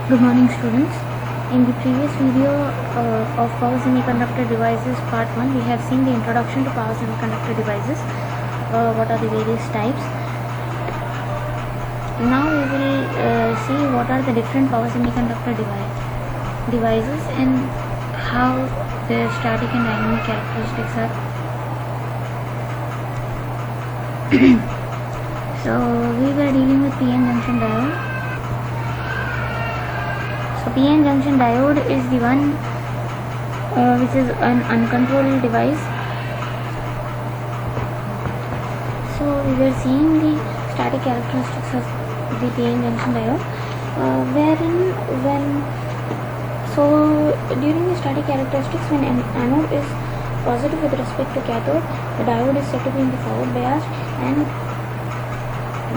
Good morning, students. In the previous video of power semiconductor devices part 1, we have seen the introduction to power semiconductor devices. What are the various types? Now we will see what are the different power semiconductor devices and how their static and dynamic characteristics are. So we were dealing with PN junction diode. So PN junction diode is the one which is an uncontrolled device. So we were seeing the static characteristics of the PN junction diode, during the static characteristics, when an anode is positive with respect to cathode, the diode is said to be in the forward bias, and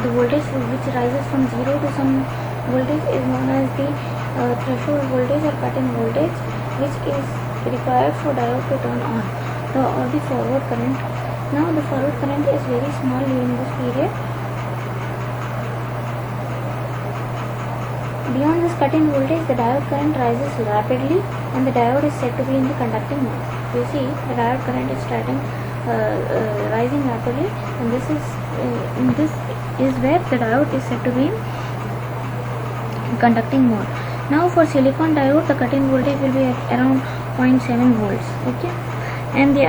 the voltage which rises from 0 to some voltage is known as the threshold voltage or cut-in voltage, which is required for diode to turn on, or the forward current. Now the forward current is very small during this period. Beyond this cut-in voltage, the diode current rises rapidly and the diode is said to be in the conducting mode. You see, the diode current is rising rapidly, and this is where the diode is said to be in conducting mode. Now for silicon diode, the cut-in voltage will be at around 0.7 volts. Okay, and the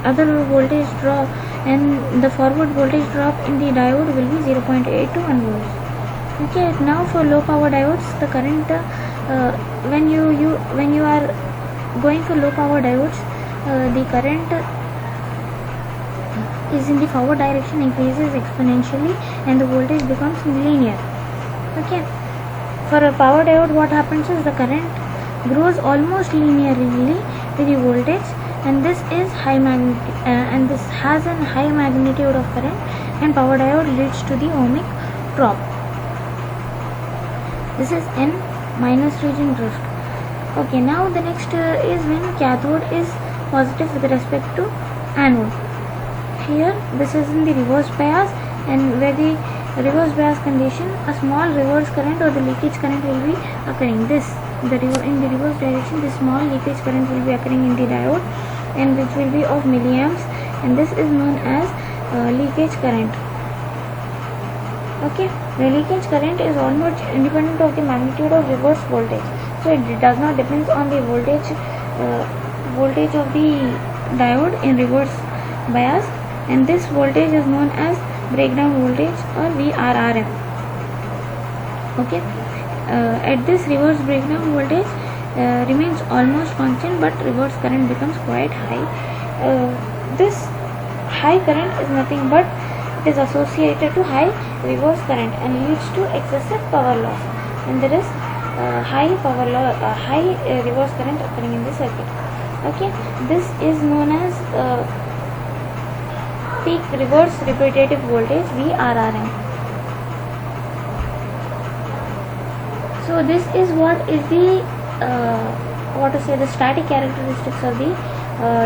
other voltage drop and the forward voltage drop in the diode will be 0.8 to 1 volts. Okay, now for low power diodes, the current when you are going for low power diodes, the current is in the forward direction increases exponentially and the voltage becomes linear. Okay, for a power diode, what happens is the current grows almost linearly with the voltage, and this is and this has a high magnitude of current, and power diode leads to the ohmic drop. This is N minus region drift. Okay, now the next is when cathode is positive with respect to anode. Here this is in the reverse bias, and where the reverse bias condition, a small reverse current or the leakage current will be occurring. In the reverse direction, the small leakage current will be occurring in the diode, and which will be of milliamps, and this is known as leakage current. Okay, the leakage current is almost independent of the magnitude of reverse voltage, so it does not depend on the voltage of the diode in reverse bias, and this voltage is known as breakdown voltage or VRRM. Okay, at this reverse breakdown voltage remains almost constant, but reverse current becomes quite high. This high current is nothing but it is associated to high reverse current and leads to excessive power loss, and there is high reverse current occurring in the circuit. Okay, this is known as peak reverse repetitive voltage VRRM. So this is what is the the static characteristics of the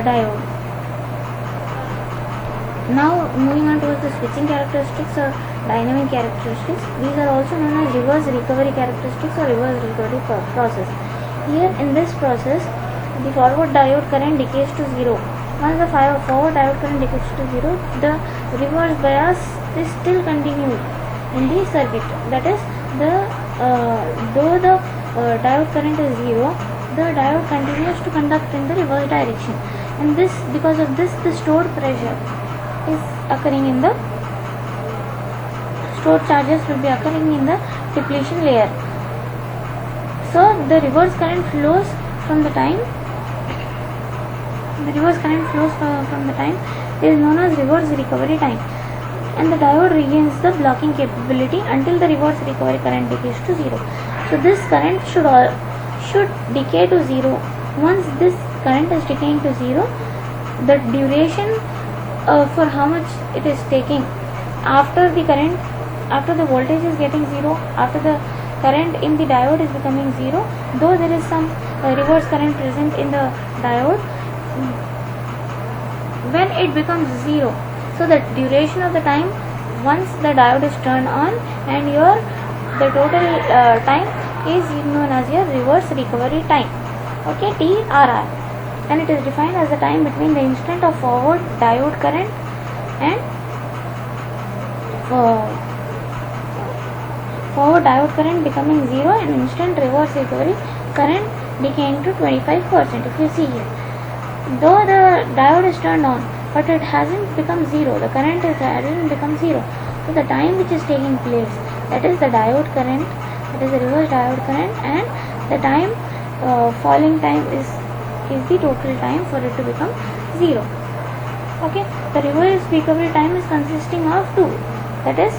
diode. Now moving on towards the switching characteristics or dynamic characteristics. These are also known as reverse recovery characteristics or reverse recovery process. Here in this process, the forward diode current decays to 0. Once the forward diode current decays to 0, the reverse bias is still continued in the circuit. That is, though the diode current is 0, the diode continues to conduct in the reverse direction, and because of this, the stored pressure is occurring in the stored charges will be occurring in the depletion layer. So the reverse current flows from the time is known as reverse recovery time, and the diode regains the blocking capability until the reverse recovery current decays to 0. So this current should decay to 0. Once this current is decaying to 0, the duration for how much it is taking after the voltage is getting 0, after the current in the diode is becoming 0, though there is some reverse current present in the diode, when it becomes 0, so the duration of the time once the diode is turned on and your the total time is known as your reverse recovery time. Okay, TRR, and it is defined as the time between the instant of forward diode current and forward diode current becoming 0 and instant reverse recovery current decaying to 25%. If you see here, though the diode is turned on, but it hasn't become 0, the current hasn't become 0. So the time which is taking place, that is the diode current, that is the reverse diode current, and the time falling time is the total time for it to become 0. Okay, the reverse recovery time is consisting of two, that is,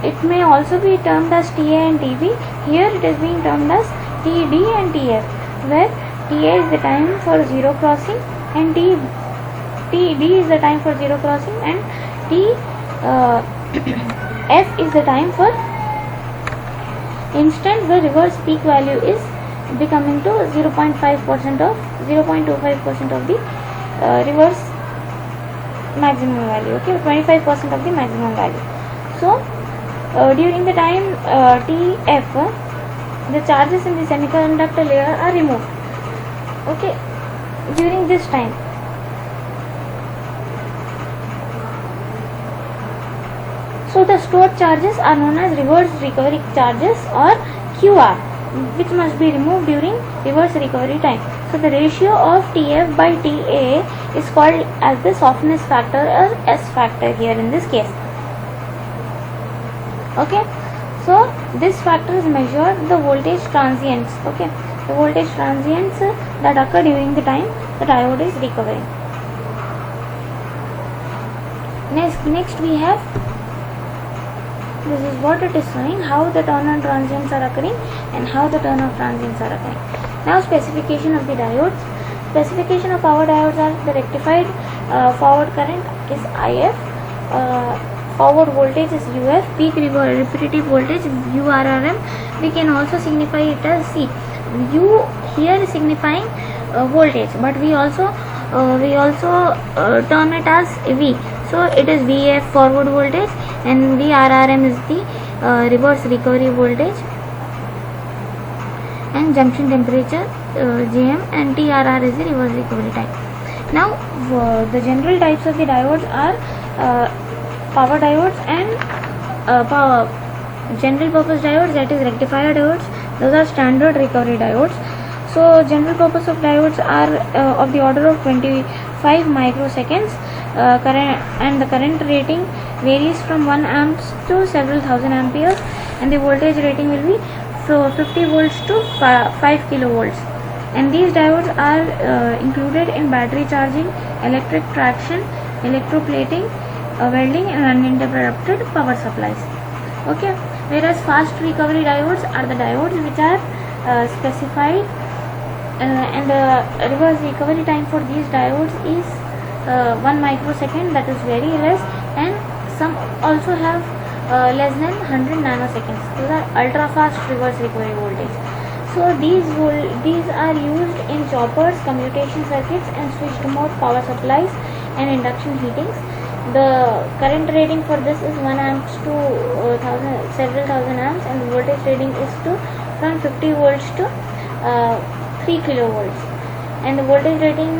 it may also be termed as TA and TB. Here it is being termed as TD and TF, where TA is the time for zero crossing and TD is the time for zero crossing, and F is the time for instant the reverse peak value is becoming to 0.25% of the reverse maximum value. Okay, 25% of the maximum value. So during the time TF, the charges in the semiconductor layer are removed. Okay, during this time, so the stored charges are known as reverse recovery charges or QR, which must be removed during reverse recovery time. So the ratio of TF by TA is called as the softness factor or S factor here in this case. Okay, so this factor is measured the voltage transients. Okay, the voltage transients that occur during the time the diode is recovering. Next we have, this is what it is showing, how the turn on transients are occurring and how the turn off transients are occurring. Now specification of the diodes. Specification of power diodes are the rectified forward current is IF, forward voltage is UF, peak repetitive voltage URRM. We can also signify it as C. U here is signifying voltage, but we also term it as V. So it is VF forward voltage and VRRM is the reverse recovery voltage, and junction temperature JM, and TRR is the reverse recovery time. Now the general types of the diodes are power diodes and general purpose diodes, that is rectifier diodes. Those are standard recovery diodes. So general purpose of diodes are of the order of 25 microseconds. Current, and the current rating varies from 1 amps to several thousand amperes, and the voltage rating will be from 50 volts to 5 kilovolts. And these diodes are included in battery charging, electric traction, electroplating, welding, and uninterrupted power supplies. Okay, whereas fast recovery diodes are the diodes which are specified, and the reverse recovery time for these diodes is 1 microsecond, that is very less, and some also have less than 100 nanoseconds. Those are ultra fast reverse recovery voltage. So these are used in choppers, commutation circuits, and switched mode power supplies and induction heatings. The current rating for this is 1 amps to several thousand amps, and the voltage rating is from 50 volts to 3 kilovolts, and the voltage rating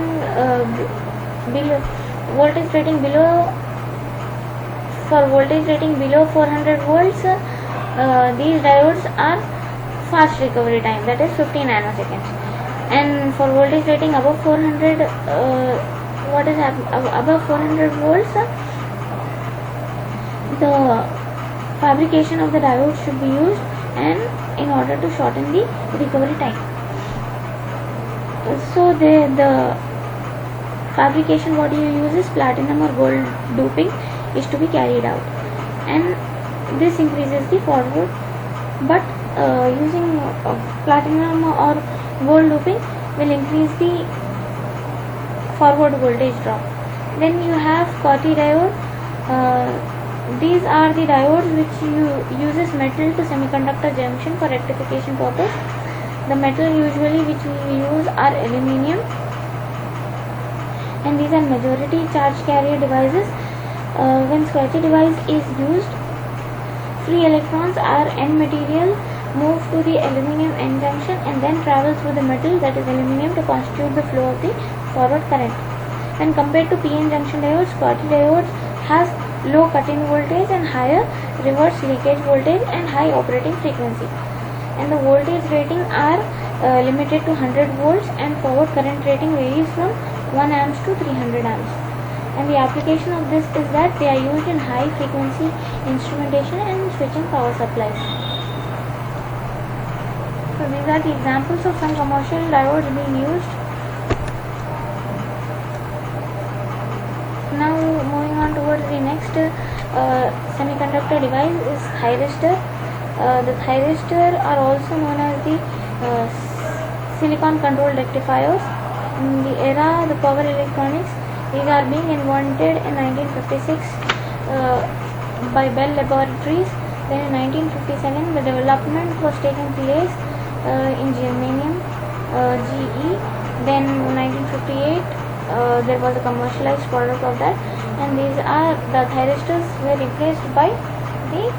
below 400 volts, these diodes are fast recovery time, that is 50 nanoseconds. And for voltage rating above 400 above 400 volts, the fabrication of the diode should be used, and in order to shorten the recovery time. So the fabrication what you use is platinum or gold doping is to be carried out, and this increases the forward, but using platinum or gold doping will increase the forward voltage drop. Then you have Schottky diode. These are the diodes which uses metal to semiconductor junction for rectification purpose. The metal usually which we use are aluminium, and these are majority charge carrier devices. When Schottky device is used Free electrons are N material move to the aluminum N junction and then travel through the metal, that is aluminum, to constitute the flow of the forward current. When compared to PN junction diodes, Schottky diodes has low cut-in voltage and higher reverse leakage voltage and high operating frequency. And the voltage rating are limited to 100 volts and forward current rating varies from 1 amps to 300 amps. And the application of this is that they are used in high frequency instrumentation and switching power supplies. So these are the examples of some commercial diodes being used. Now moving on towards the next semiconductor device is thyristor. The thyristor are also known as the silicon controlled rectifiers. In the era of the power electronics, these are being invented in 1956 by Bell Laboratories. Then in 1957 the development was taking place in germanium, GE. Then 1958 there was a commercialized product of that, and these are the thyristors were replaced by the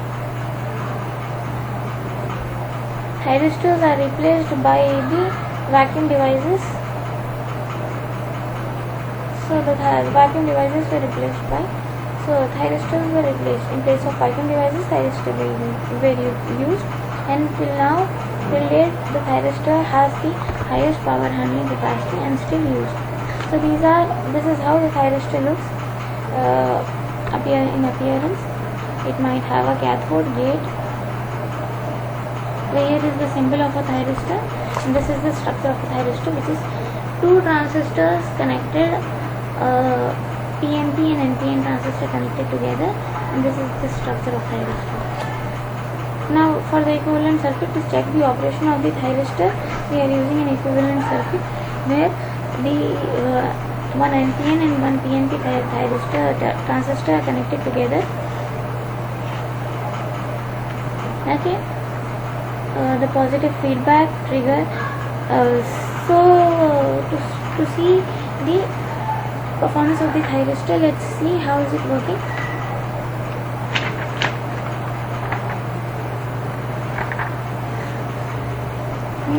vacuum devices. So the vacuum devices were replaced by, so thyristors were replaced in place of vacuum devices. Thyristors were used, and till now, till date, the thyristor has the highest power handling capacity and still used. So this is how the thyristor looks in appearance. It might have a cathode gate. Here is the symbol of a thyristor, and this is the structure of a thyristor, which is two transistors connected, PNP and NPN transistor connected together, and this is the structure of thyristor. Now for the equivalent circuit, to check the operation of the thyristor, we are using an equivalent circuit where the one NPN and one PNP transistor are connected together. Okay, the positive feedback trigger. So to see the performance of the thyristor, let's see how is it working.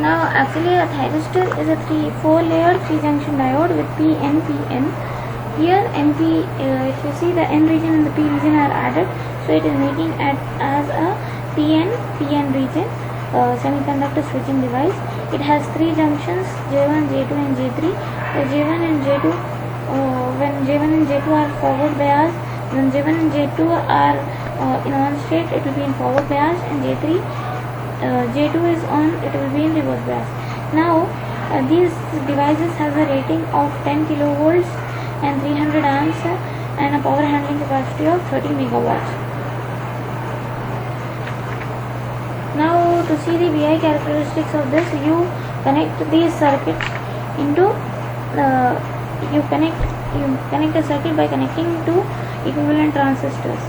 Now actually a thyristor is a 4-layer 3-junction diode with PN. Here NP, if you see, the N region and the P region are added, so it is making as a PN region semiconductor switching device. It has 3 junctions, J1, J2 and J3. J1 and J2, when J1 and J2 are forward biased, when J1 and J2 are in on state, it will be in forward bias, and J2 is on, it will be in reverse bias. Now these devices have a rating of 10 kilovolts and 300 amps and a power handling capacity of 30 megawatts. Now to see the VI characteristics of this, you connect these circuits into you connect a circuit by connecting two equivalent transistors.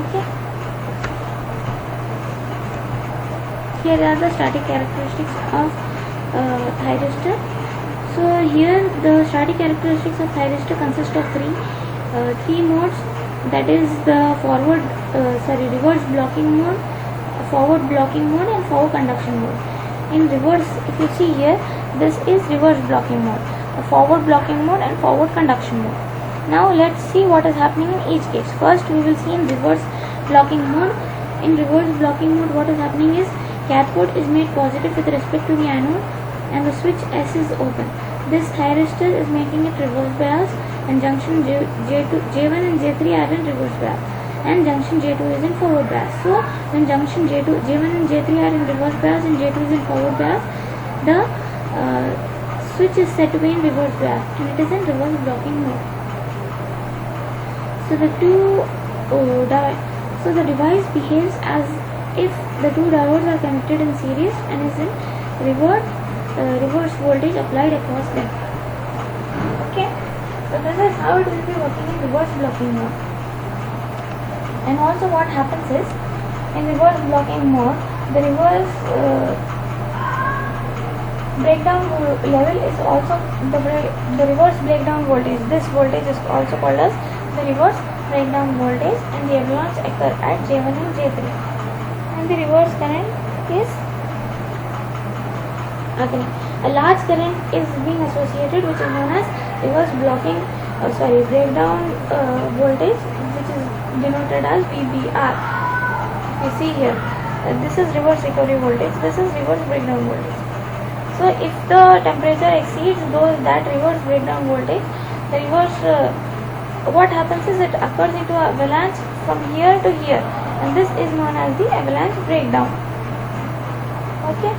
Okay. Here are the static characteristics of thyristor. So here the static characteristics of thyristor consist of three modes, that is the reverse blocking mode, forward blocking mode and forward conduction mode. In reverse, if you see here, this is reverse blocking mode, forward blocking mode and forward conduction mode. Now let's see what is happening in each case. First we will see in reverse blocking mode. In reverse blocking mode, what is happening is cathode is made positive with respect to the anode and the switch S is open. This thyristor is making it reverse bias, and junction J1 and J3 are in reverse bias and junction J2 is in forward bias. So when junction J1 and J3 are in reverse bias and J2 is in forward bias, the switch is set to be in reverse bias and it is in reverse blocking mode. So the device behaves as if the two diodes are connected in series and is in reverse voltage applied across them. Okay, so this is how it will be working in reverse blocking mode. And also what happens is, in reverse blocking mode, the reverse breakdown level is also the reverse breakdown voltage. This voltage is also called as the reverse breakdown voltage and the avalanche occur at J1 and J3, and the reverse current is okay. A large current is being associated, which is known as reverse breakdown voltage, which is denoted as VBR. You see here, this is reverse recovery voltage, this is reverse breakdown voltage. So if the temperature exceeds that reverse breakdown voltage, the reverse what happens is it occurs into avalanche from here to here, and this is known as the avalanche breakdown. Okay.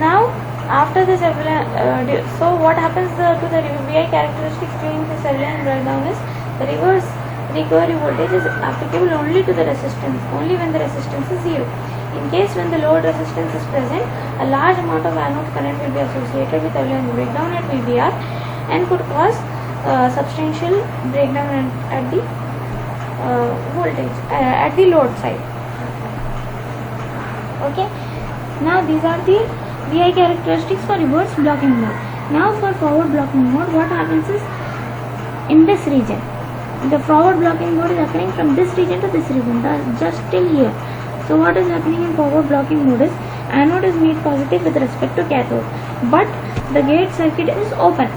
Now after this avalanche, so what happens to the VI characteristics during this avalanche breakdown is the reverse recovery voltage is applicable only to the resistance, only when the resistance is 0. In case when the load resistance is present, a large amount of anode current will be associated with avalanche breakdown at VBR and could cause substantial breakdown at the voltage at the load side. Okay. Now these are the VI characteristics for reverse blocking mode. Now for forward blocking mode, what happens is in this region, the forward blocking mode is occurring from this region to this region, just till here. So what is happening in forward blocking mode is anode is made positive with respect to cathode, but the gate circuit is open.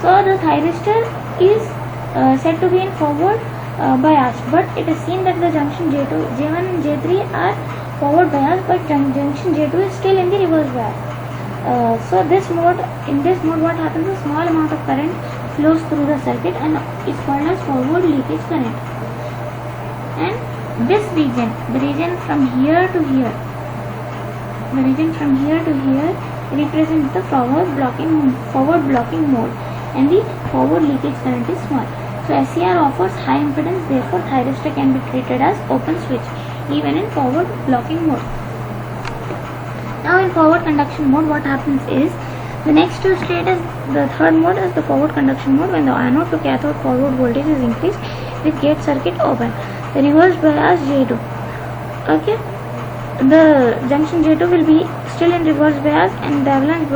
So the thyristor is said to be in forward biased, but it is seen that the junction J1 and J3 are forward biased, but junction J2 is still in the reverse bias. So in this mode what happens is small amount of current flows through the circuit and is called as forward leakage current. And this region, the region from here to here, represents the forward blocking mode, and the forward leakage current is small. So SCR offers high impedance, therefore thyristor can be treated as open switch even in forward blocking mode. Now in forward conduction mode, what happens is the next two state is the third mode is the forward conduction mode, when the anode to cathode forward voltage is increased with gate circuit open. The reverse bias J2. Okay, the junction J2 will be still in reverse bias, and the avalanche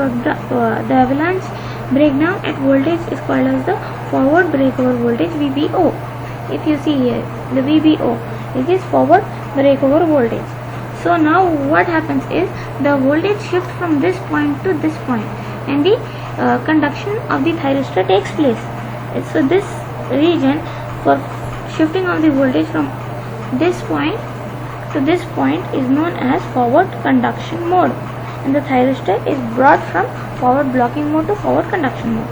breakdown at voltage is called as the forward breakover voltage VBO. If you see here, the VBO, it is forward breakover voltage. So now what happens is the voltage shifts from this point to this point, and the conduction of the thyristor takes place. So this region for shifting of the voltage from this point to this point is known as forward conduction mode, and the thyristor is brought from forward blocking mode to forward conduction mode.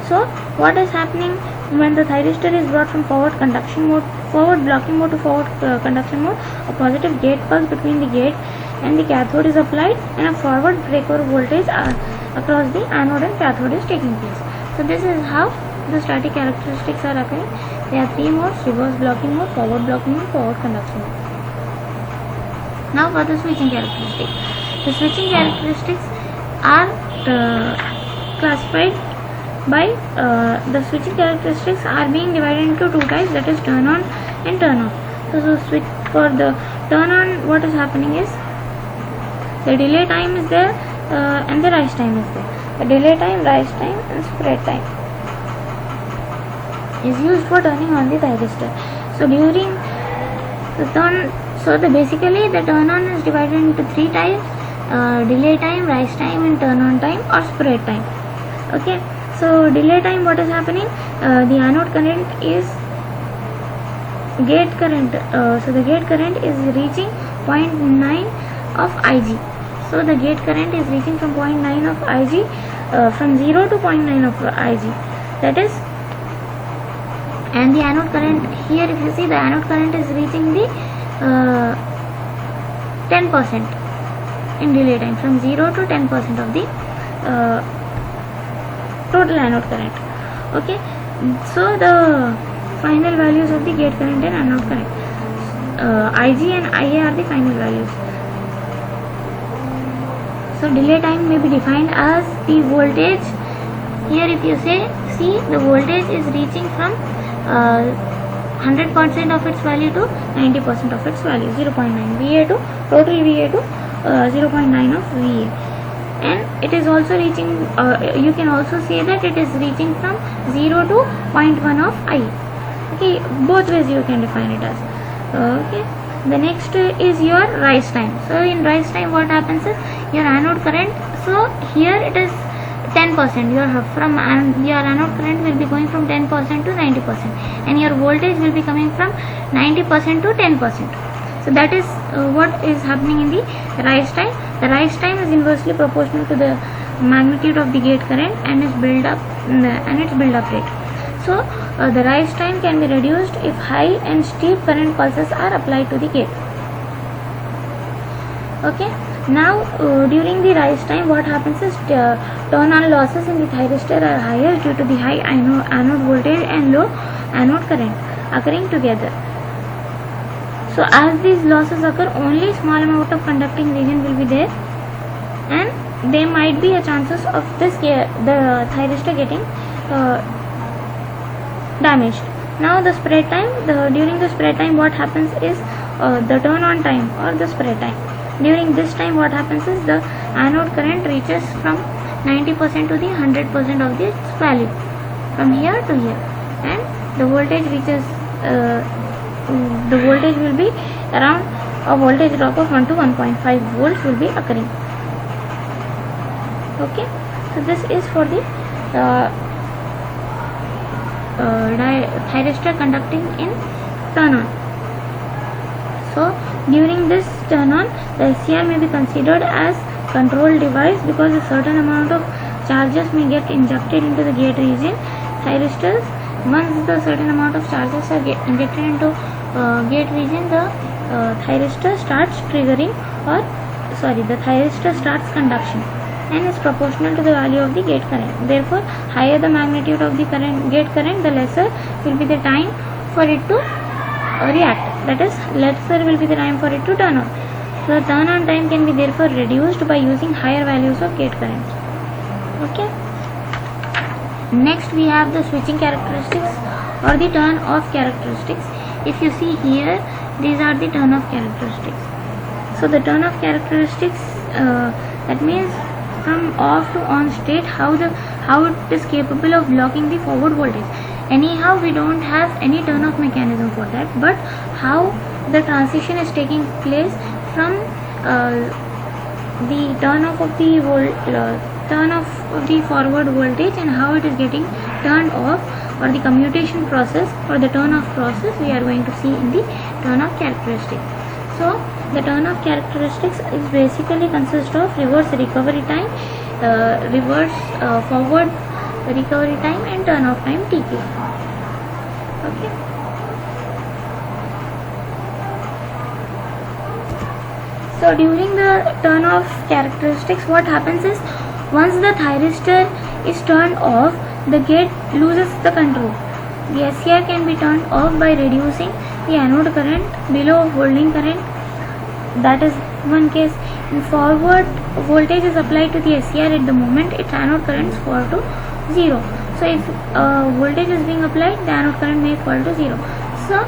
So what is happening when the thyristor is brought from forward blocking mode to forward conduction mode? A positive gate pulse between the gate and the cathode is applied, and a forward breakover voltage across the anode and cathode is taking place. So this is how the static characteristics are occurring. There are three modes: reverse blocking mode, forward blocking mode, forward conduction mode. Now for the switching characteristics. The switching characteristics are classified by the switching characteristics are being divided into two types, that is turn on and turn off. So switch for the turn on, what is happening is the delay time is there and the rise time is there. The delay time, rise time and spread time is used for turning on the thyristor. So during the turn, basically the turn on is divided into three types: delay time, rise time and turn on time or spread time. Okay, so delay time, what is happening? The anode current is gate current. So the gate current is reaching 0.9 of Ig. So the gate current is reaching from 0.9 of Ig, from 0 to 0.9 of Ig. That is, and the anode current here, if you see, the anode current is reaching the 10% in delay time, from 0 to 10% of the total anode current. Okay, so the final values of the gate current and anode current, Ig and Ia are the final values. So delay time may be defined as the voltage. Here if you see the voltage is reaching from 100% of its value to 90% of its value, 0.9 VA to total VA to 0.9 of VA, and it is also reaching, you can also say that it is reaching from 0 to 0.1 of I. Okay, both ways you can define it as. Okay, the next is your rise time. So in rise time, what happens is your anode current. So here it is 10%. Your anode current will be going from 10% to 90%, and your voltage will be coming from 90% to 10%. So that is what is happening in the rise time. The rise time is inversely proportional to the magnitude of the gate current and its build up rate. So the rise time can be reduced if high and steep current pulses are applied to the gate. Okay. Now during the rise time, what happens is turn-on losses in the thyristor are higher due to the high anode voltage and low anode current occurring together. So as these losses occur, only small amount of conducting region will be there, and there might be a chances of the thyristor getting damaged. Now the spread time, during the spread time, what happens is the turn-on time or the spread time. During this time, what happens is the anode current reaches from 90% to the 100% of its value, from here to here, and the voltage reaches the voltage will be around a voltage drop of 1 to 1.5 volts will be occurring. Okay, so this is for the thyristor conducting in turn-on. So during this turn-on, the SCR may be considered as control device because a certain amount of charges may get injected into the gate region thyristors. Once the certain amount of charges are injected into gate region, the thyristor starts starts conduction and is proportional to the value of the gate current. Therefore, higher the magnitude of the gate current, the lesser will be the time for it to react. That is, lesser will be the time for it to turn on. So the turn on time can be therefore reduced by using higher values of gate current. Okay. Next we have the switching characteristics or the turn off characteristics. If you see here, these are the turn off characteristics. So the turn off characteristics, that means from off to on state, how it is capable of blocking the forward voltage. Anyhow, we don't have any turn off mechanism for that, but how the transition is taking place from the turn off of the forward voltage and how it is getting turned off, or the commutation process or the turn off process, we are going to see in the turn off characteristics. So the turn off characteristics is basically consist of reverse recovery time, forward recovery time, and turn off time TQ. Okay. So during the turn off characteristics, what happens is once the thyristor is turned off, the gate loses the control. The SCR can be turned off by reducing the anode current below holding current. That is one case. In forward, voltage is applied to the SCR at the moment its anode currents fall to 0. So if voltage is being applied, the anode current may fall to 0. So,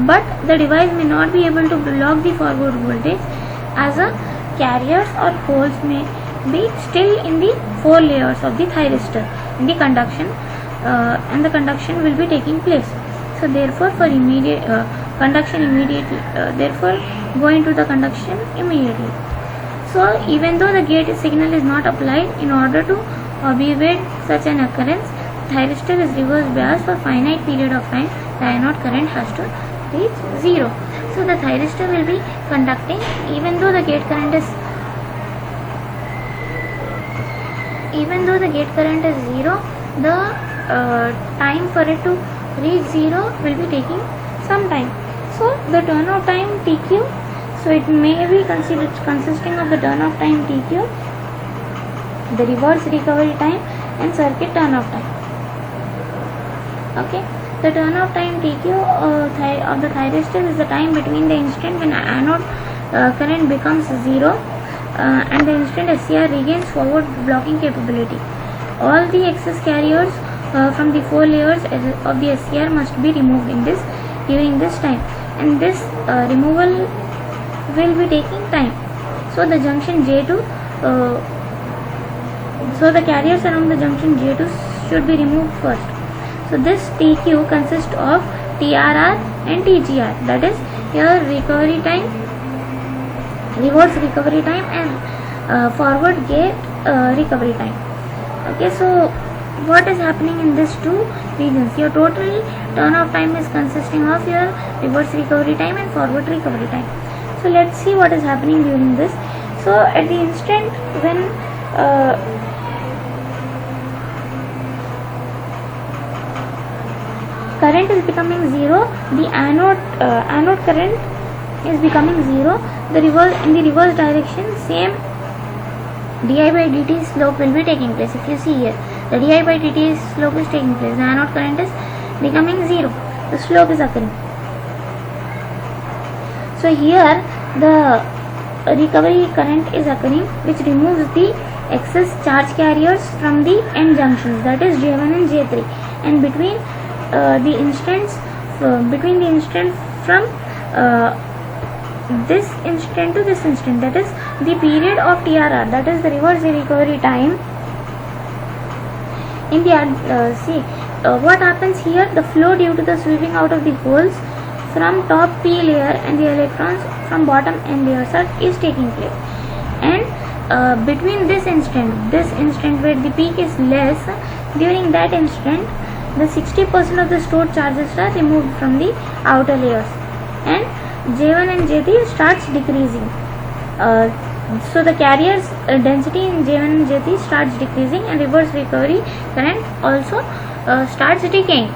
but the device may not be able to block the forward voltage, as a carriers or poles may be still in the 4 layers of the thyristor in the conduction, and the conduction will be taking place. So therefore, for immediate conduction immediately, therefore go into the conduction immediately. So even though the gate signal is not applied, in order to obviate such an occurrence, thyristor is reverse biased for finite period of time. The anode current has to reach 0. So the thyristor will be conducting even though the gate current is 0. The time for it to reach 0 will be taking some time. So the turn off time TQ, so it may be considered consisting of the turn off time TQ, the reverse recovery time, and circuit turn off time. Okay, the turn off time TQ of the thyristor is the time between the instant when anode current becomes 0 and the instant SCR regains forward blocking capability. All the excess carriers from the 4 layers of the SCR must be removed during this time, and this removal will be taking time. So the junction J2, so the carriers around the junction J2 should be removed first. So this TQ consists of TRR and TGR. That is your recovery time, reverse recovery time, and forward gate recovery time. Okay, so what is happening in these two regions? Your total turn off time is consisting of your reverse recovery time and forward recovery time. So let's see what is happening during this. So at the instant when current is becoming zero, the anode current is becoming zero. The reverse, in the reverse direction, same di by dt slope will be taking place. If you see here, the di by dt slope is taking place. The anode current is becoming zero. The slope is occurring. So here the recovery current is occurring, which removes the excess charge carriers from the end junctions, that is J1 and J3, and between the instants from this instant to this instant, that is the period of TRR, that is the reverse recovery time. In the what happens here, the flow due to the sweeping out of the holes from top p layer and the electrons from bottom n layers is taking place, and between this instant where the peak is less, during that instant the 60% of the stored charges are removed from the outer layers, and J1 and J3 starts decreasing. So the carrier's density in J1 and J3 starts decreasing, and reverse recovery current also starts decaying.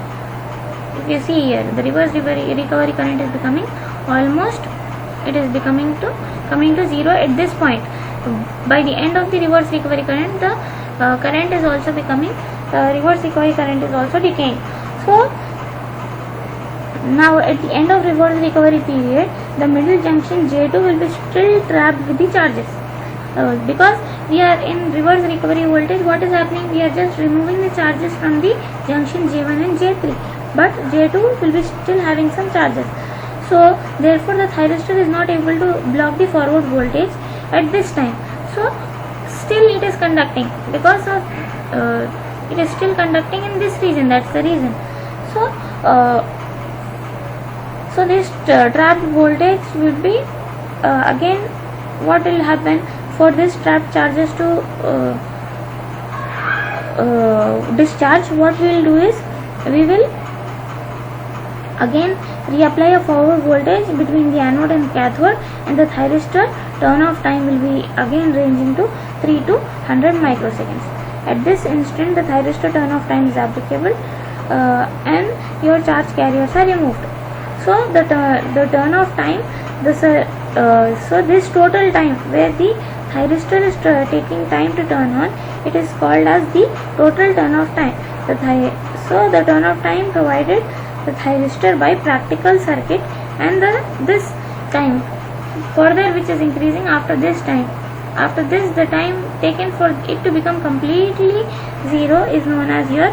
If you see here, the reverse recovery current is becoming coming to zero at this point. By the end of the reverse recovery current, the current is also becoming reverse recovery current is also decaying. So now at the end of reverse recovery period, the middle junction J2 will be still trapped with the charges, because we are in reverse recovery voltage. What is happening? We are just removing the charges from the junction J1 and J3, but J2 will be still having some charges. So therefore the thyristor is not able to block the forward voltage at this time. So still it is conducting, because of it is still conducting in this region. That's the reason. So this trapped voltage will be again, what will happen for this trapped charges to discharge? What we will do is, we will again reapply a forward voltage between the anode and cathode, and the thyristor turn off time will be again ranging to 3 to 100 microseconds. At this instant the thyristor turn off time is applicable, and your charge carriers are removed. So the turn off time, so this total time where the thyristor is taking time to turn on, it is called as the total turn off time. So the turn off time provided the thyristor by practical circuit, and this time further, which is increasing after this time. After this, the time taken for it to become completely zero is known as your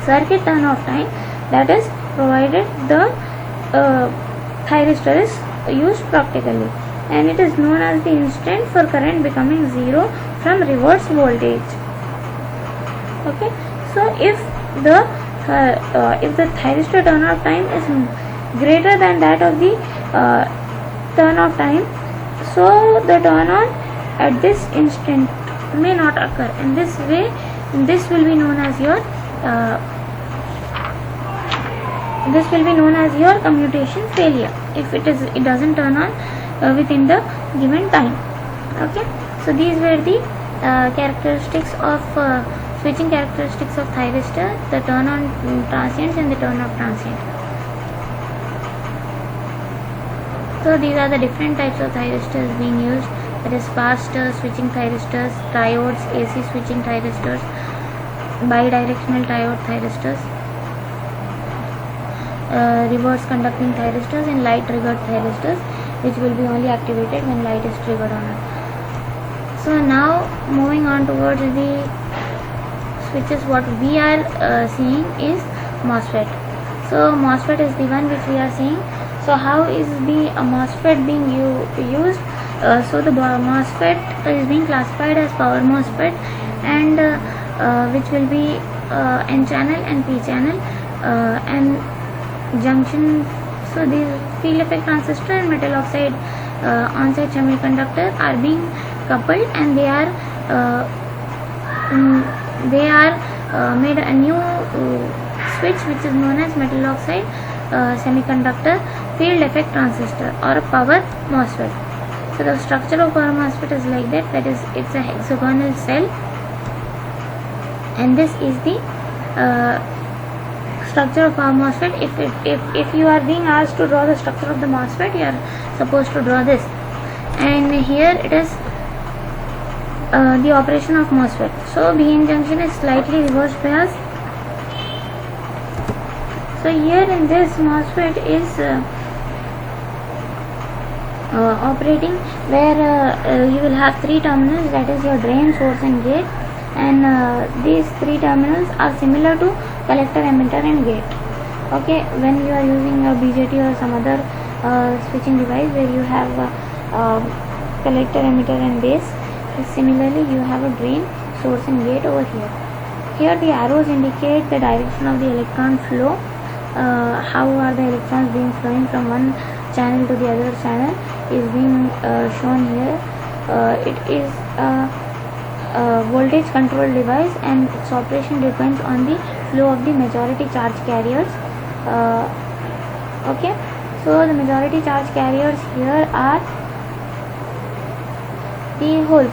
circuit turn off time, that is provided the thyristor is used practically, and it is known as the instant for current becoming zero from reverse voltage. Okay, so if the thyristor turn off time is greater than that of the turn off time, so the turn on at this instant may not occur. In this way, this will be known as your commutation failure if it doesn't turn on within the given time. Okay, so these were the characteristics of switching characteristics of thyristor, the turn on transients and the turn off transient. So these are the different types of thyristors being used, that is fast switching thyristors, triodes, AC switching thyristors, bidirectional triode thyristors, reverse conducting thyristors, and light triggered thyristors, which will be only activated when light is triggered on it. So now moving on towards the switches, what we are seeing is MOSFET. So MOSFET is the one which we are seeing. So how is the MOSFET being used? So the MOSFET is being classified as power MOSFET, and which will be N channel and P channel. and junction. So these field effect transistor and metal oxide on-site semiconductor are being coupled, and they are made a new switch which is known as metal oxide semiconductor field effect transistor or a power MOSFET. So the structure of power MOSFET is like that, that is, it's a hexagonal cell, and this is the structure of power MOSFET. If you are being asked to draw the structure of the MOSFET, you are supposed to draw this, and here it is the operation of MOSFET. So BN junction is slightly reverse bias. So here in this MOSFET is operating where you will have three terminals, that is your drain, source and gate, and these three terminals are similar to collector, emitter and gate. Okay, when you are using a BJT or some other switching device where you have collector, emitter and base, similarly you have a drain, source and gate over here. Here the arrows indicate the direction of the electron flow, how are the electrons being flowing from one channel to the other channel is being shown here. It is a voltage control device, and its operation depends on the flow of the majority charge carriers. Okay, so the majority charge carriers here are the holes.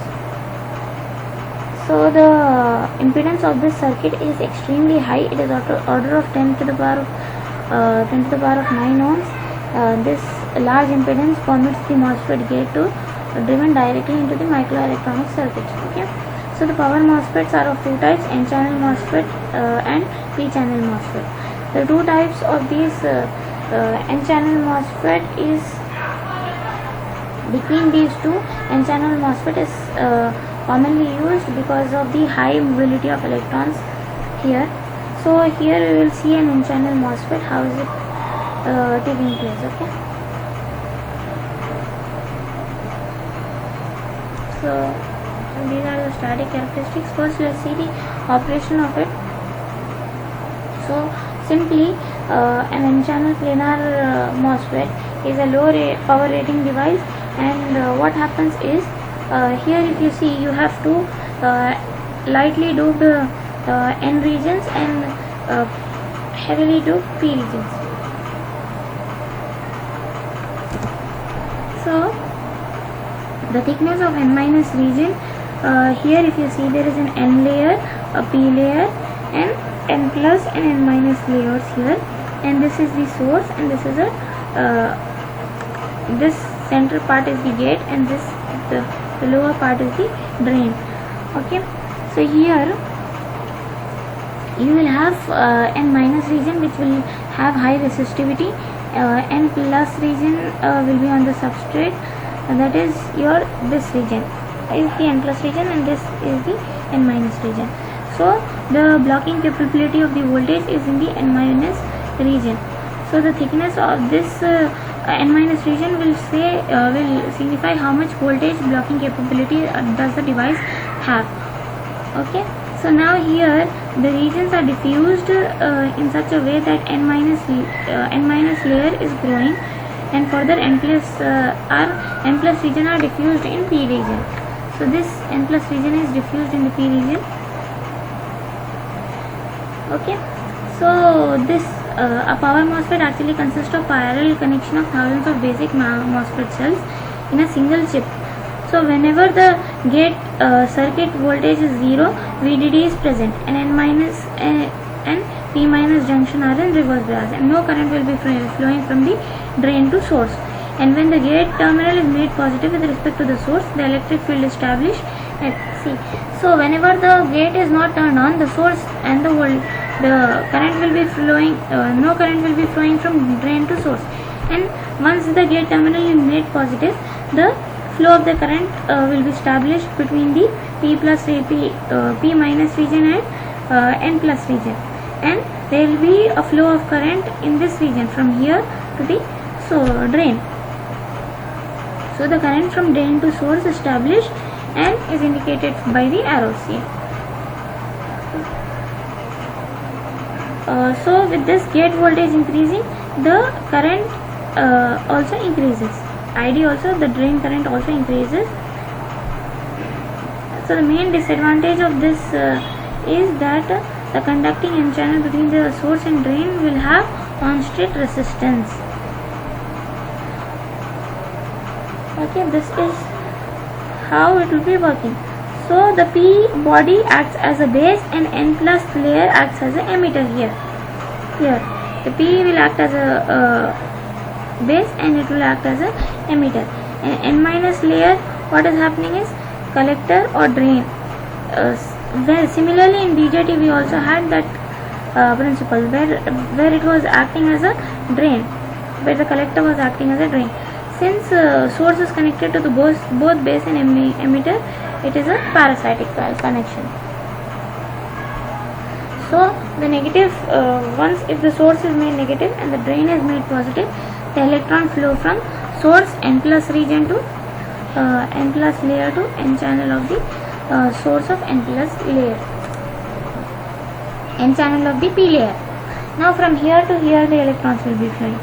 So the impedance of this circuit is extremely high. It is order of 10 to the power of 9 ohms. This large impedance permits the MOSFET gate to driven directly into the microelectronic circuits. Okay, so the power MOSFETs are of two types: N-channel MOSFET and P-channel MOSFET. The two types of these N-channel MOSFET is, between these two, N-channel MOSFET is commonly used because of the high mobility of electrons here. So here we will see an N-channel MOSFET, how is it taking place. Okay, so these are the static characteristics. First let's see the operation of it. So simply an N-channel planar MOSFET is a low power rating device, and what happens is, here if you see, you have two lightly doped N regions and heavily doped P regions. So the thickness of N minus region, here if you see, there is an N layer, a P layer, and N plus and N minus layers here, and this is the source, and this is this center part is the gate, and this the lower part is the drain. Okay, so here you will have N minus region which will have high resistivity, N plus region will be on the substrate, and that is your this region is the N plus region, and this is the N minus region. So the blocking capability of the voltage is in the N minus region. So the thickness of this N minus region will signify how much voltage blocking capability does the device have. Okay, so now here the regions are diffused in such a way that N minus layer is growing, and further N plus region are diffused in P region. So this N plus region is diffused in the P region. Okay, so this a power MOSFET actually consists of parallel connection of thousands of basic MOSFET cells in a single chip. So whenever the gate circuit voltage is 0, VDD is present, and N minus and P minus junction are in reverse bias, and no current will be flowing from the drain to source. And when the gate terminal is made positive with respect to the source, the electric field is established at C. So whenever the gate is not turned on, the source and the current will be flowing, no current will be flowing from drain to source. And once the gate terminal is made positive, the flow of the current will be established between the P minus region and N plus region, and there will be a flow of current in this region from here to the drain. So the current from drain to source is established and is indicated by the arrows here. So with this gate voltage increasing, the current also increases. ID also, the drain current also increases. So the main disadvantage of this is that the conducting N channel between the source and drain will have constant resistance. Okay, this is how it will be working. So the P body acts as a base and N plus layer acts as an emitter here. Here the P will act as a base and it will act as a emitter. And N minus layer, what is happening is collector or drain. Well, similarly in BJT we also had that principle where it was acting as a drain, where the collector was acting as a drain. Since source is connected to the both base and emitter, it is a parasitic connection. So the negative, once if the source is made negative and the drain is made positive, the electron flow from source N plus region to N plus layer to N channel of the source of N plus layer, N channel of the P layer. Now from here to here the electrons will be flowing.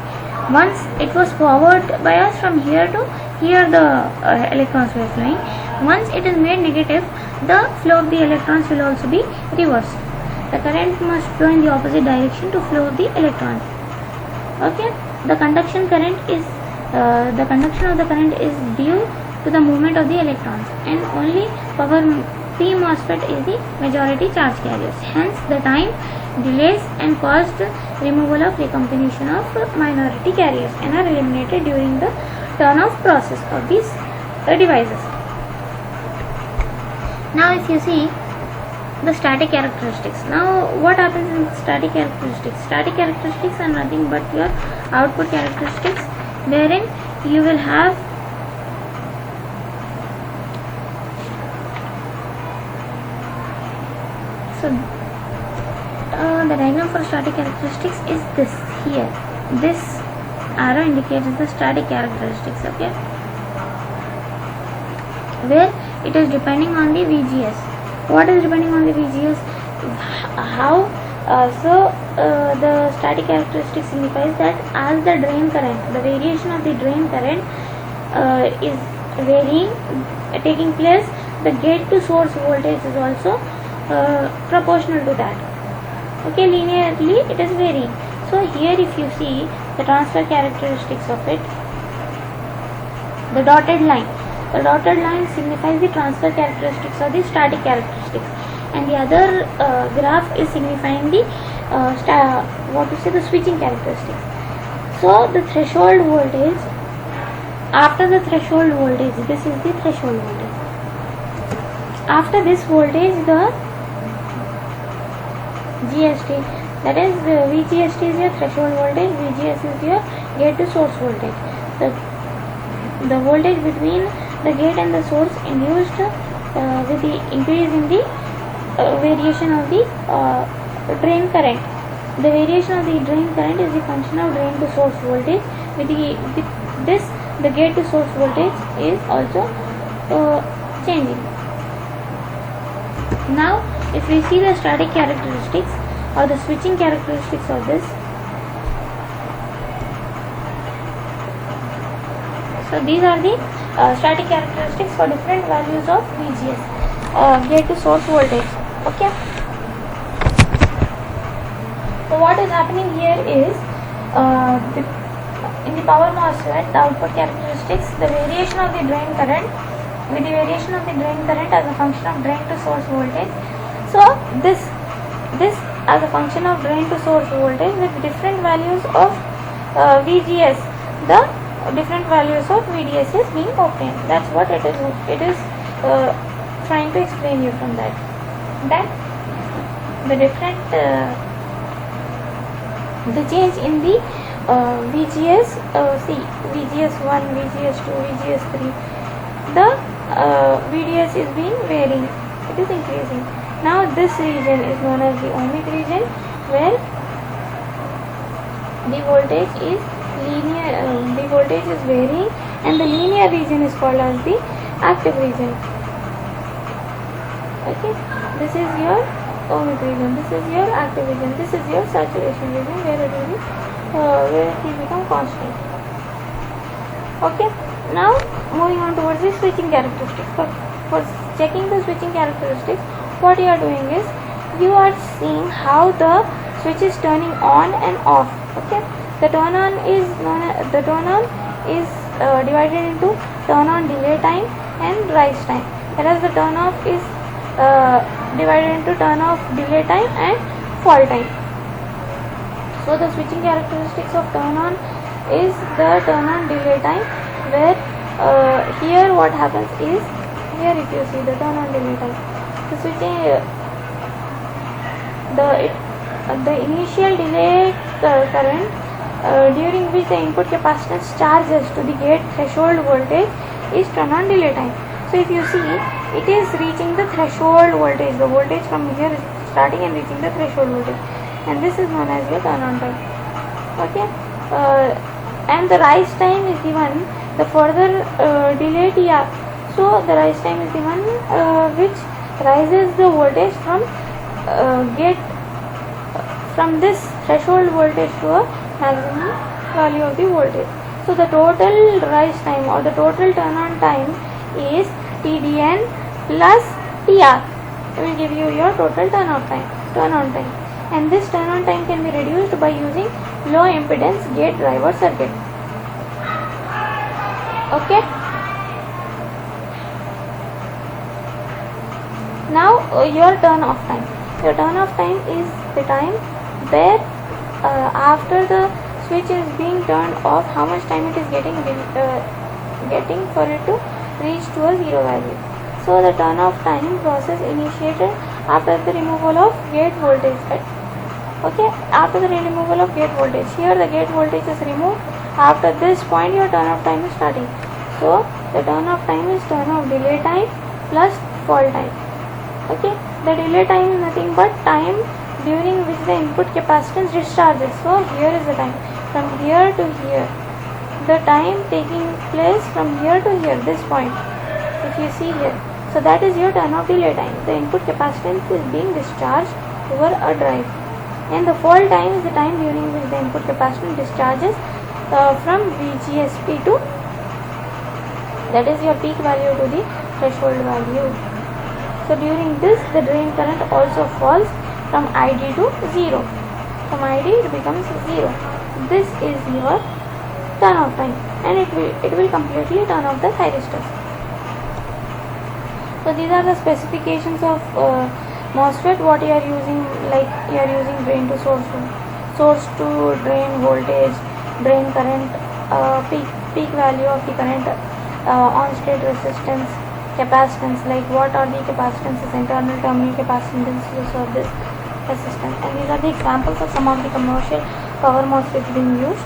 Once it was forward bias, from here to here the electrons were flowing. Once it is made negative, the flow of the electrons will also be reversed. The current must flow in the opposite direction to flow of the electrons. Okay, the conduction current is the conduction of the current is due to the movement of the electrons, and only power P MOSFET is the majority charge carriers. Hence the time delays and caused removal of recombination of minority carriers and are eliminated during the turn off process of these devices. Now if you see the static characteristics. Now what happens in static characteristics? Static characteristics are nothing but your output characteristics, wherein you will have the diagram for static characteristics is this here. This arrow indicates the static characteristics, okay, where it is depending on the VGS. What is depending on the VGS? How? The static characteristic signifies that as the drain current, the variation of the drain current is varying, taking place, the gate to source voltage is also proportional to that. Okay, linearly it is varying. So here if you see the transfer characteristics of it, the dotted line signifies the transfer characteristics or the static characteristics, and the other graph is signifying the the switching characteristics. So the threshold voltage, after the threshold voltage, this is the threshold voltage. After this voltage, the GST, that is VGST is your threshold voltage, VGS is your gate to source voltage. The voltage between the gate and the source induced with the increase in the variation of the drain current. The variation of the drain current is the function of drain to source voltage. With this, the gate to source voltage is also changing. Now, if we see the static characteristics or the switching characteristics of this, so these are the static characteristics for different values of VGS, gate to source voltage. Okay. So what is happening here is in the power MOSFET, the output characteristics, the variation of the drain current, with the variation of the drain current as a function of drain to source voltage. So this as a function of drain to source voltage with different values of VGS, the different values of VDS is being obtained. That's what it is trying to explain you from that. Then the different the change in the VGS, see VGS1, VGS2, VGS3, the VDS is being varying, it is increasing. Now this region is known as the ohmic region, where the voltage is linear, the voltage is varying, and the linear region is called as the active region. Okay, this is your ohmic region. This is your active region. This is your saturation region where it will become constant. Okay. Now moving on towards the switching characteristics. For checking the switching characteristics, what you are doing is you are seeing how the switch is turning on and off. Okay. The turn on is divided into turn on delay time and rise time, whereas the turn off is divided into turn off delay time and fall time. So the switching characteristics of turn on is the turn on delay time, where here what happens is, here if you see the turn on delay time, the switching the initial delay current during which the input capacitance charges to the gate threshold voltage is turn on delay time. So if you see, it is reaching the threshold voltage. The voltage from here is starting and reaching the threshold voltage, and this is known as your turn on time. Okay. And the rise time is the one, the further delay TR. So the rise time is the one which rises the voltage from gate from this threshold voltage to a maximum value of the voltage. So the total rise time or the total turn on time is TDN plus TR. It will give you your total turn on time. And this turn on time can be reduced by using low impedance gate driver circuit. Okay. Now your turn off time. Your turn off time is the time where after the switch is being turned off, how much time it is getting for it to reach to a zero value. So the turn off time process initiated after the removal of gate voltage. Okay, after the removal of gate voltage. Here the gate voltage is removed. After this point your turn off time is starting. So the turn off time is turn off delay time plus fall time. Okay, the delay time is nothing but time during which the input capacitance discharges. So here is the time from here to here, the time taking place from here to here, this point if you see here. So that is your turn off delay time. The input capacitance is being discharged over a drive, and the fall time is the time during which the input capacitance discharges from VGSP to, that is your peak value, to the threshold value. So during this the drain current also falls from ID to 0. From ID it becomes 0. This is your turn off time, and it will completely turn off the thyristors. So these are the specifications of MOSFET. What you are using, like you are using drain to source to drain voltage, drain current, peak value of the current, on state resistance, capacitance, like what are the capacitances, internal terminal capacitances of this resistance. And these are the examples of some of the commercial power MOSFETs being used.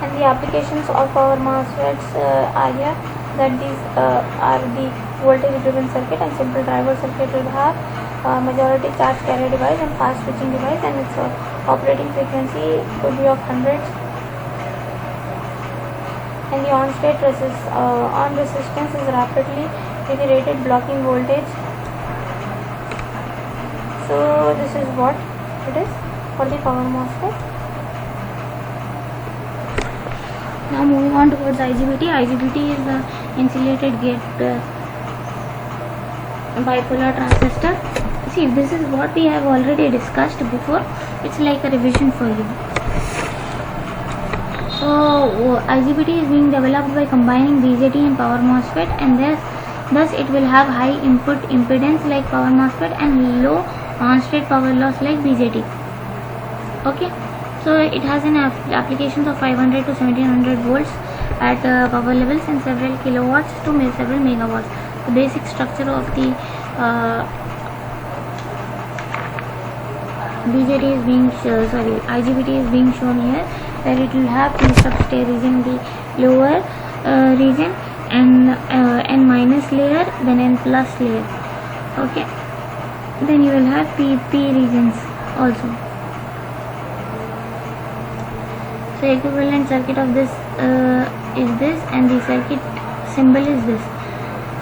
And the applications of power MOSFETs are here, that these are the voltage driven circuit and simple driver circuit will have majority charge carrier device and fast switching device, and its operating frequency could be of hundreds. And the on-state resistance is rapidly with the rated blocking voltage. So this is what it is for the power MOSFET. Now moving on towards IGBT. IGBT is the insulated gate bipolar transistor. See, this is what we have already discussed before. It's like a revision for you. So IGBT is being developed by combining BJT and power MOSFET, and thus it will have high input impedance like power MOSFET and low on-state power loss like BJT. Okay, so it has an applications of 500 to 1700 volts at power levels and several kilowatts to several megawatts. The basic structure of the IGBT is being shown here, where it will have P substrate region, the lower region, and N minus layer, then N plus layer. Okay, then you will have P regions also. So equivalent circuit of this is this, and the circuit symbol is this.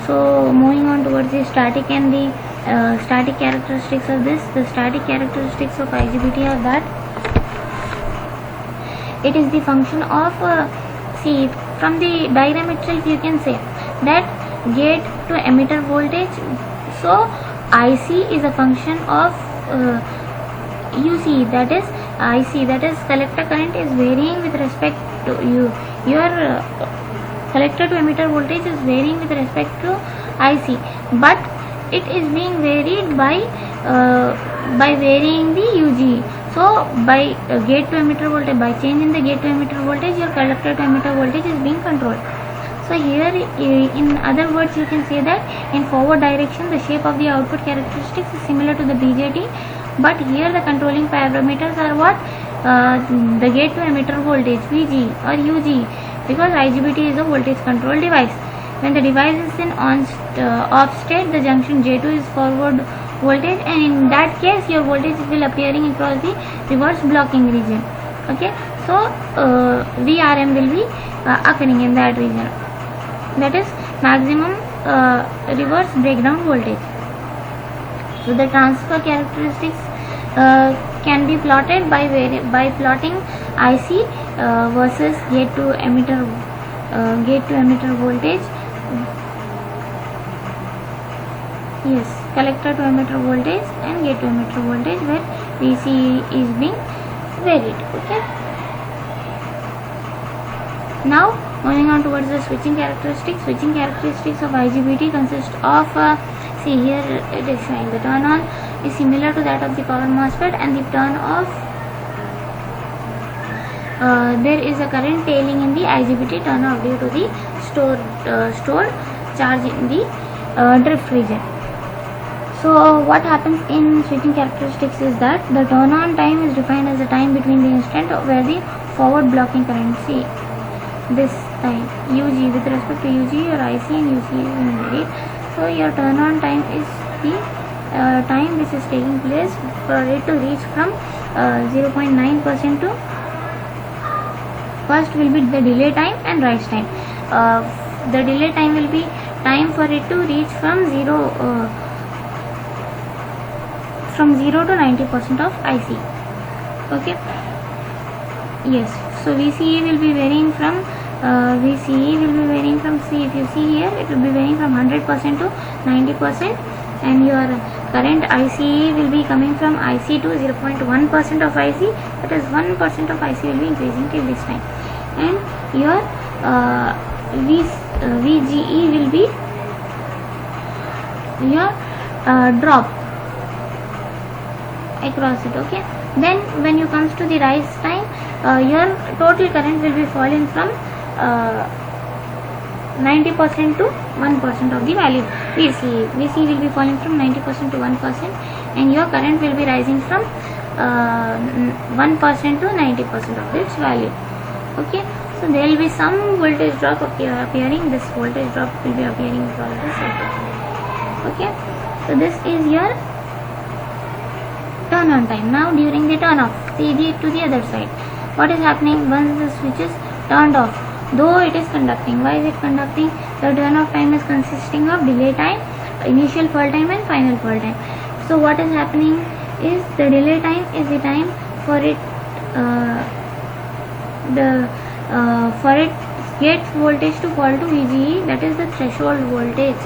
So moving on towards the static and the static characteristics of this. The static characteristics of IGBT are that it is the function of see, from the diagram itself you can say that gate to emitter voltage. So IC is a function of UC, that is IC, that is collector current is varying with respect to your collector to emitter voltage is varying with respect to IC, but it is being varied by varying the UG. So by gate to emitter voltage, by changing the gate to emitter voltage, your collector to emitter voltage is being controlled. So here in other words you can say that in forward direction the shape of the output characteristics is similar to the BJT, but here the controlling parameters are what? The gate to emitter voltage VG or UG, because IGBT is a voltage control device. When the device is in off state, the junction J2 is forward voltage, and in that case your voltage will appearing across the reverse blocking region. Okay, so VRM will be occurring in that region, that is maximum reverse breakdown voltage. So the transfer characteristics can be plotted by plotting IC versus gate to emitter voltage. Yes, collector to emitter voltage and gate to emitter voltage, where VC is being varied. Okay. Now moving on towards the switching characteristics. Switching characteristics of IGBT consist of see, here it is showing the turn on is similar to that of the power MOSFET, and the turn off there is a current tailing in the IGBT turn off due to the stored charge in the drift region. So what happens in switching characteristics is that the turn on time is defined as the time between the instant where the forward blocking current, see this time UG, with respect to UG your IC and UC is varied. So your turn on time is the time which is taking place for it to reach from 0.9% to, first will be the delay time and rise time. The delay time will be time for it to reach from 0 to 90% of IC. Okay. Yes. So VCE will be varying from see, if you see here it will be varying from 100% to 90%, and your current ICE will be coming from IC to 0.1% of IC, that is 1% of IC will be increasing till this time, and your VGE will be your drop across it. Okay. Then when you comes to the rise time, your total current will be falling from 90% to 1% of the value. VC will be falling from 90% to 1%, and your current will be rising from 1% to 90% of its value. Okay. So there will be some voltage drop appearing. This voltage drop will be appearing across the circuit. Okay. So this is your turn on time. Now during the turn off, see to the other side, what is happening once the switch is turned off? Though it is conducting, why is it conducting? The turn off time is consisting of delay time, initial fall time and final fall time. So what is happening is the delay time is the time for it gate voltage to fall to VGE, that is the threshold voltage.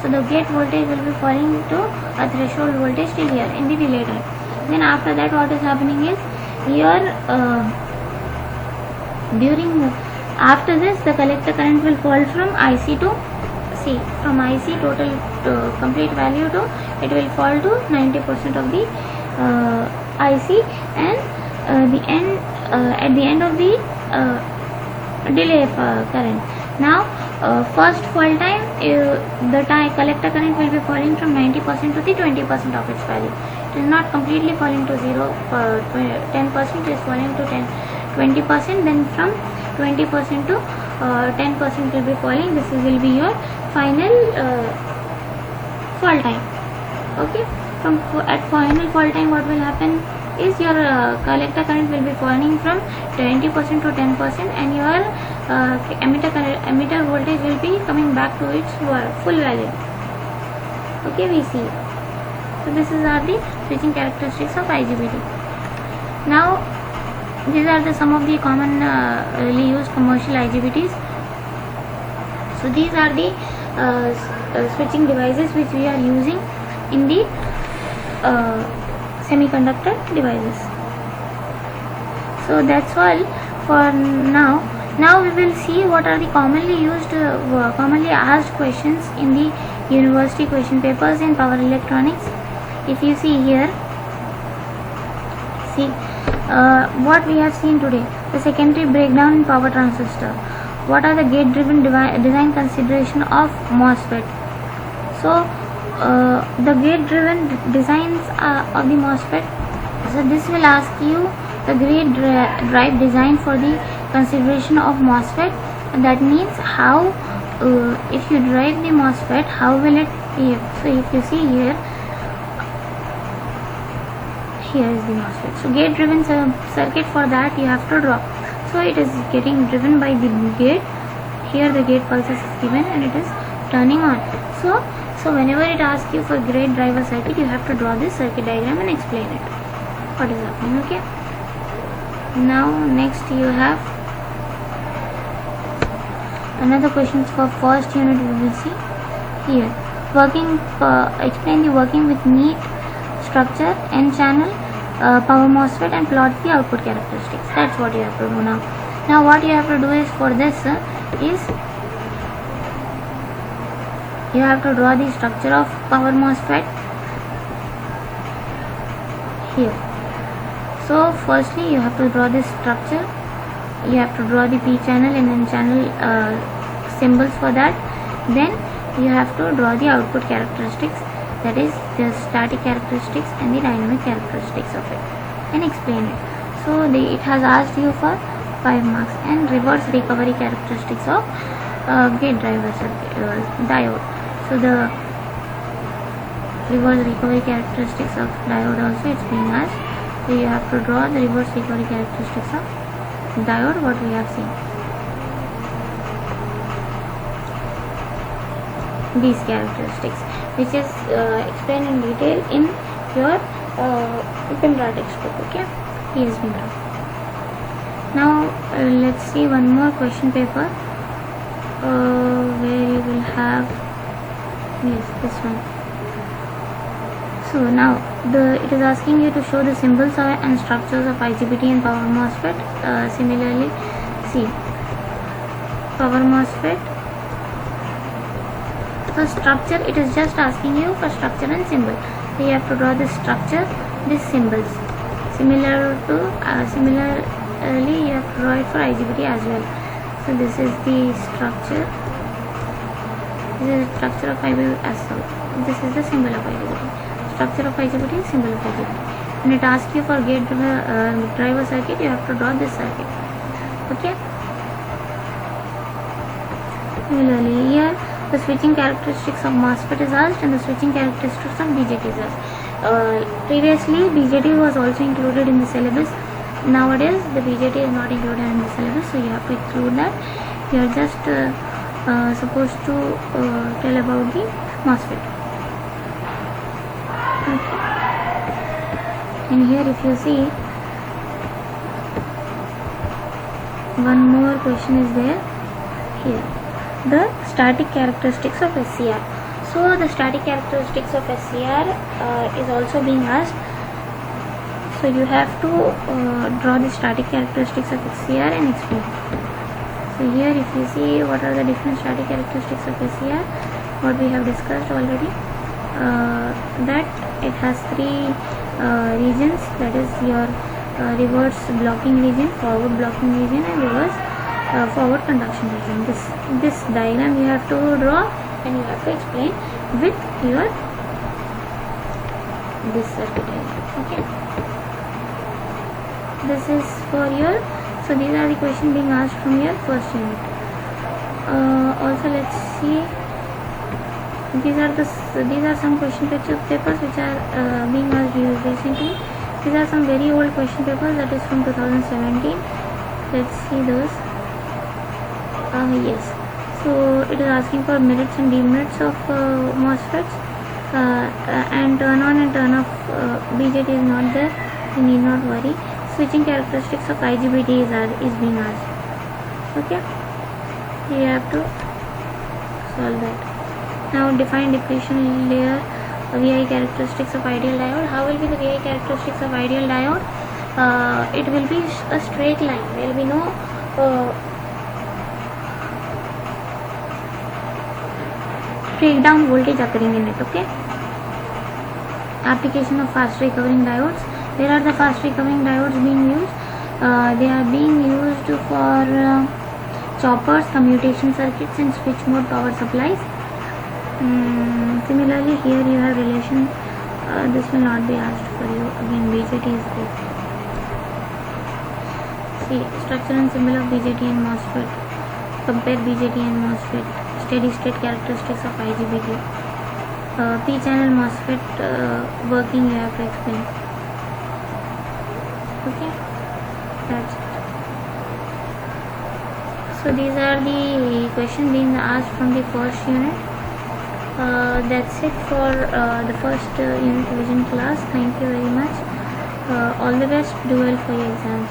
So the gate voltage will be falling to a threshold voltage till here in the delay time. Then after that what is happening is here after this the collector current will fall from IC to see, from IC total complete value to it will fall to 90% of the IC, and at the end of the delay current. Now first fall time, the collector current will be falling from 90% to the 20% of its value. It is not completely falling to 0, 10%, it is falling to 20%, then from 20% to 10% will be falling. This will be your final fall time. Okay. At final fall time, what will happen is your collector current will be falling from 20% to 10%, and your emitter voltage will be coming back to its full value. Okay, we see. So this is are the switching characteristics of IGBT. Now these are the some of the commonly used commercial IGBTs. So these are the switching devices which we are using in the semiconductor devices. So that's all for now. Now we will see what are the commonly used, commonly asked questions in the university question papers in power electronics. If you see here, see what we have seen today: the secondary breakdown in power transistor. What are the gate-driven design consideration of MOSFET? So the gate-driven designs of the MOSFET. So this will ask you the gate drive design for the consideration of MOSFET. That means how if you drive the MOSFET, how will it behave? So if you see here, here is the MOSFET. So gate driven circuit, for that you have to draw. So it is getting driven by the gate. Here the gate pulses is given and it is turning on. So whenever it asks you for gate driver circuit, you have to draw this circuit diagram and explain it, what is happening. Okay. Now next you have another question for first unit. We will see here working. Explain the working with neat structure, N channel, power MOSFET, and plot the output characteristics. That's what you have to do now. Now what you have to do is, for this is you have to draw the structure of power MOSFET here. So firstly you have to draw this structure. You have to draw the P channel and N channel symbols for that. Then you have to draw the output characteristics, that is the static characteristics and the dynamic characteristics of it, and explain it. So it has asked you for 5 marks. And reverse recovery characteristics of gate driver circuit diode. So the reverse recovery characteristics of diode also it's being asked. So you have to draw the reverse recovery characteristics of diode, what we have seen. These characteristics, which is explained in detail in your PIMRA textbook. Okay, he has been done. Now let's see one more question paper where you will have, yes, this one. So now it is asking you to show the symbols and structures of IGBT and power MOSFET. Similarly, see power MOSFET. So structure, it is just asking you for structure and symbol. So you have to draw this structure, these symbols. Similarly, you have to draw it for IGBT as well. So this is the structure. This is the structure of IGBT as well. This is the symbol of IGBT. Structure of IGBT, symbol of IGBT. When it asks you for gate driver circuit, you have to draw this circuit. Okay. Similarly, here the switching characteristics of MOSFET is asked and the switching characteristics of BJT is asked. Previously, BJT was also included in the syllabus. Nowadays, the BJT is not included in the syllabus, so you have to include that. You are just supposed to tell about the MOSFET. Okay. And here, if you see, one more question is there here. The static characteristics of SCR. So the static characteristics of SCR is also being asked. So you have to draw the static characteristics of SCR and explain. So here if you see what are the different static characteristics of SCR, what we have discussed already, that it has 3 regions, that is your reverse blocking region, forward blocking region, and reverse forward conduction region. This diagram you have to draw and you have to explain with your this circuit diagram. Okay, this is for your, so these are the questions being asked from your first unit. Also let's see, these are some question papers which are being asked recently. These are some very old question papers, that is from 2017. Let's see those. Yes, so it is asking for merits and demerits of MOSFETs. and turn on and turn off BJT is not there, you need not worry. Switching characteristics of IGBT is being asked. Okay, you have to solve that. Now define depletion layer VI characteristics of ideal diode. How will be the VI characteristics of ideal diode? It will be a straight line. There will be no breakdown voltage occurring in it. Okay. Application of fast recovering diodes. Where are the fast recovering diodes being used? They are being used for choppers, commutation circuits, and switch mode power supplies. Similarly, here you have relation. This will not be asked for you. Again, BJT is there. See, structure and symbol of BJT and MOSFET. Compare BJT and MOSFET. Steady state characteristics of IGBT. P channel MOSFET working you have to explain. Okay, that's it. So these are the questions being asked from the first unit. That's it for the first unit revision class. Thank you very much. All the best. Do well for your exams.